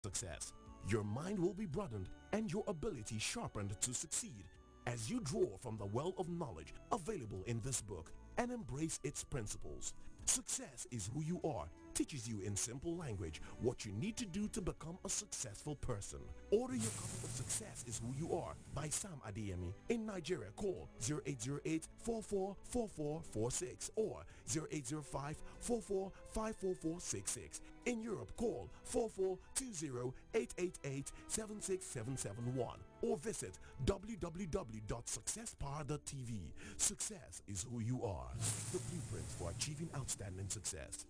success. Your mind will be broadened and your ability sharpened to succeed as you draw from the well of knowledge available in this book and embrace its principles. Success is who you are teaches you in simple language what you need to do to become a successful person. Order your copy of Success is Who You Are by Sam Adeyemi. In Nigeria, call 0808-444446 or 0805-44-54466. In Europe, call 4420-888-76771 or visit www.successpower.tv. Success is who you are. The blueprint for achieving outstanding success.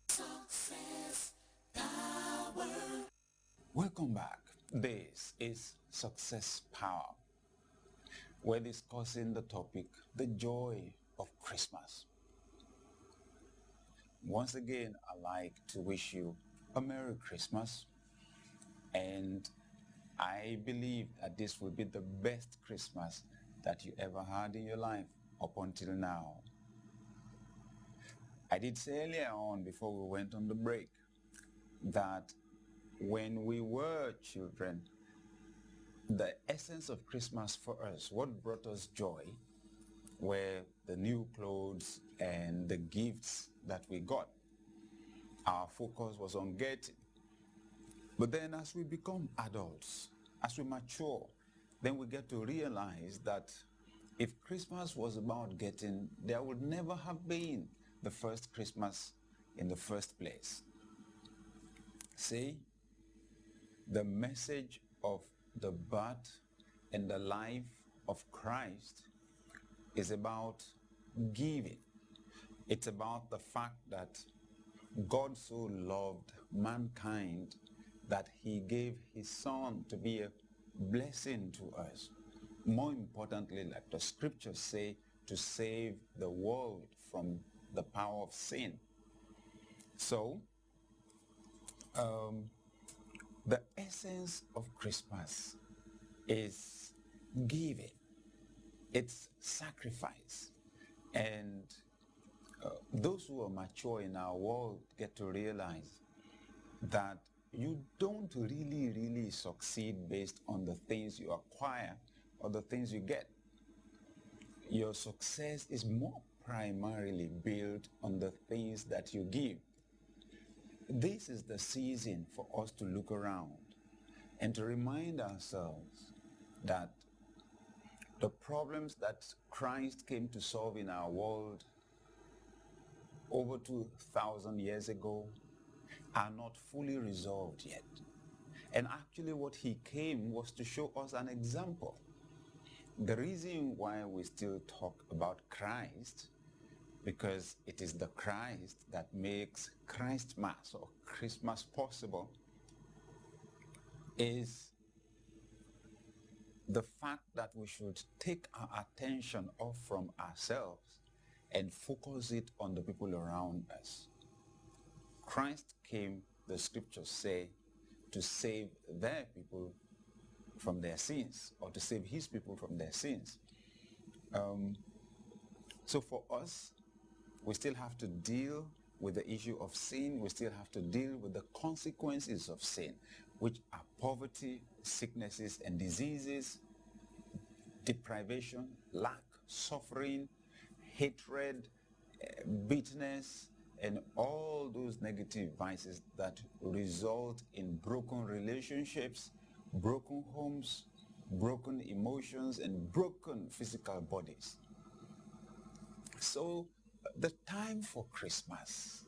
Success Power. Welcome back. This is Success Power. We're discussing the topic, the joy of Christmas. Once again, I'd like to wish you a Merry Christmas, and I believe that this will be the best Christmas that you ever had in your life up until now. I did say earlier on, before we went on the break, that when we were children, the essence of Christmas for us, what brought us joy, were the new clothes and the gifts that we got. Our focus was on getting. But then as we become adults, as we mature, then we get to realize that if Christmas was about getting, there would never have been the first Christmas in the first place. See, the message of the birth and the life of Christ is about giving. It's about the fact that God so loved mankind that he gave his son to be a blessing to us. More importantly, like the scriptures say, to save the world from the power of sin. So, the essence of Christmas is giving. It's sacrifice. And those who are mature in our world get to realize that you don't really succeed based on the things you acquire or the things you get. Your success is more primarily built on the things that you give. This is the season for us to look around and to remind ourselves that the problems that Christ came to solve in our world over 2,000 years ago are not fully resolved yet. And actually what he came was to show us an example. The reason why we still talk about Christ, because it is the Christ that makes Christmas or Christmas possible, is the fact that we should take our attention off from ourselves and focus it on the people around us. Christ came, the scriptures say, to save their people from their sins, or to save his people from their sins. So for us, we still have to deal with the issue of sin. We still have to deal with the consequences of sin, which are poverty, sicknesses and diseases, deprivation, lack, suffering, hatred, bitterness, and all those negative vices that result in broken relationships, broken homes, broken emotions, and broken physical bodies. So the time for Christmas,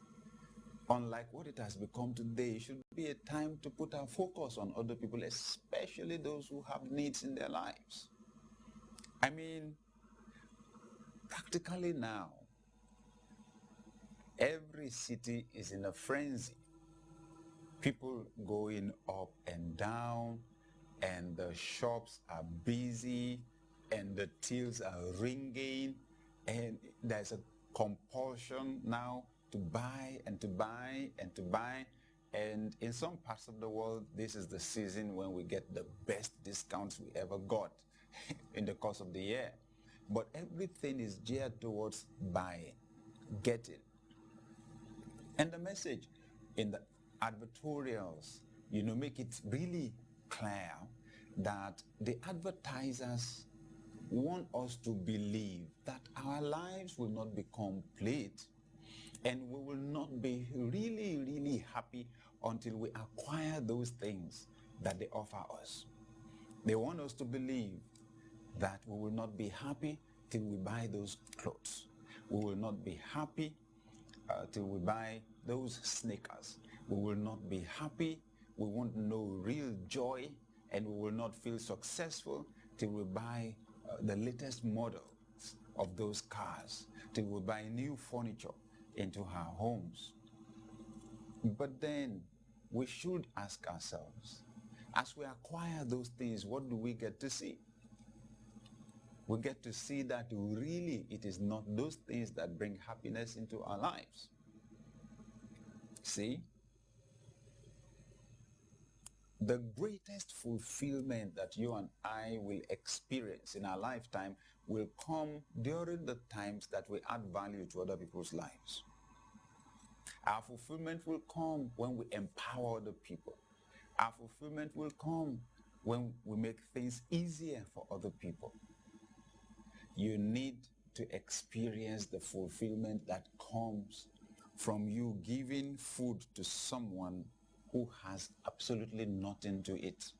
unlike what it has become today, should be a time to put our focus on other people, especially those who have needs in their lives. I mean, practically now, every city is in a frenzy. People going up and down, and the shops are busy, and the tills are ringing, and there's a compulsion now to buy and to buy and to buy. And in some parts of the world, this is the season when we get the best discounts we ever got in the course of the year. But everything is geared towards buying, getting. And the message in the advertorials, make it really clear that the advertisers want us to believe that our lives will not be complete and we will not be really, really happy until we acquire those things that they offer us. They want us to believe that we will not be happy till we buy those clothes. We will not be happy till we buy those sneakers. We will not be happy. We won't know real joy, and we will not feel successful till we buy the latest models of those cars, till we buy new furniture into our homes. But then we should ask ourselves, as we acquire those things, what do we get to see? We get to see that really it is not those things that bring happiness into our lives. See? The greatest fulfillment that you and I will experience in our lifetime will come during the times that we add value to other people's lives. Our fulfillment will come when we empower other people. Our fulfillment will come when we make things easier for other people. You need to experience the fulfillment that comes from you giving food to someone who has absolutely nothing to eat.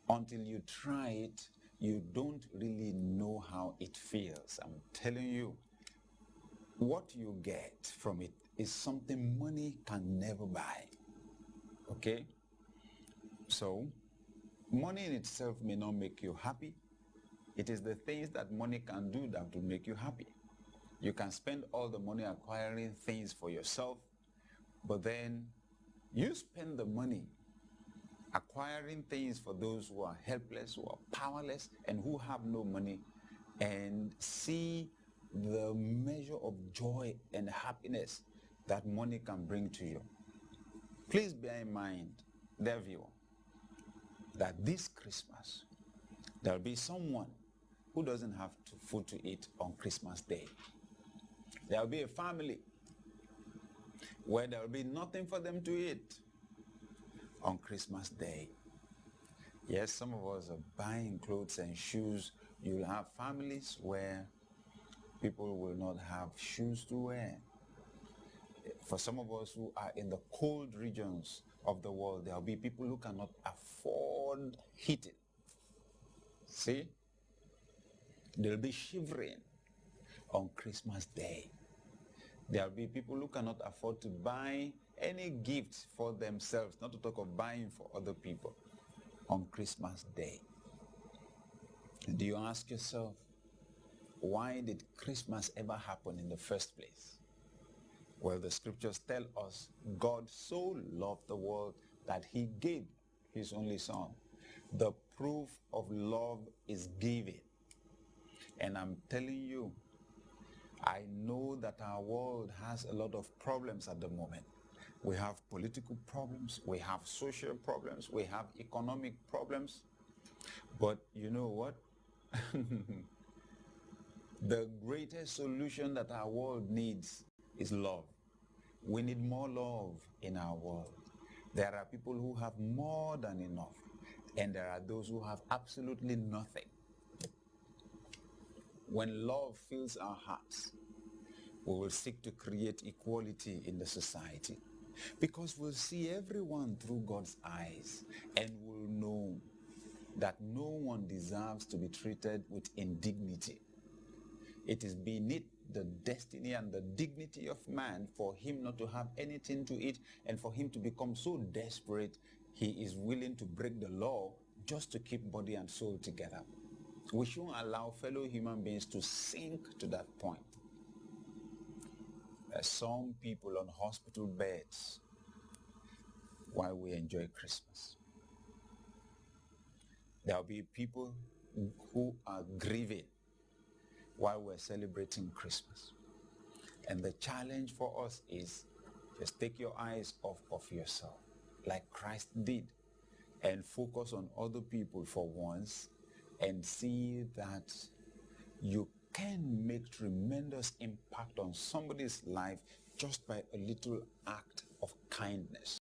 Until you try it, you don't really know how it feels. I'm telling you, what you get from it is something money can never buy. Okay? So, money in itself may not make you happy. It is the things that money can do that will make you happy. You can spend all the money acquiring things for yourself, but then you spend the money acquiring things for those who are helpless, who are powerless, and who have no money, and see the measure of joy and happiness that money can bring to you. Please bear in mind, dear viewer, that this Christmas, there will be someone who doesn't have food to eat on Christmas Day. There will be a family where there will be nothing for them to eat on Christmas Day. Yes, some of us are buying clothes and shoes. You'll have families where people will not have shoes to wear. For some of us who are in the cold regions of the world, there will be people who cannot afford heating. See? They'll be shivering on Christmas Day. There will be people who cannot afford to buy any gifts for themselves, not to talk of buying for other people on Christmas Day. Do you ask yourself, why did Christmas ever happen in the first place? Well, the scriptures tell us God so loved the world that he gave his only son. The proof of love is giving. And I'm telling you, I know that our world has a lot of problems at the moment. We have political problems, we have social problems, we have economic problems. But you know what? The greatest solution that our world needs is love. We need more love in our world. There are people who have more than enough, and there are those who have absolutely nothing. When love fills our hearts, we will seek to create equality in the society, because we'll see everyone through God's eyes, and we'll know that no one deserves to be treated with indignity. It is beneath the destiny and the dignity of man for him not to have anything to eat, and for him to become so desperate he is willing to break the law just to keep body and soul together. We shouldn't allow fellow human beings to sink to that point. There are some people on hospital beds while we enjoy Christmas. There will be people who are grieving while we're celebrating Christmas. And the challenge for us is just take your eyes off of yourself, like Christ did, and focus on other people for once, and see that you can make tremendous impact on somebody's life just by a little act of kindness.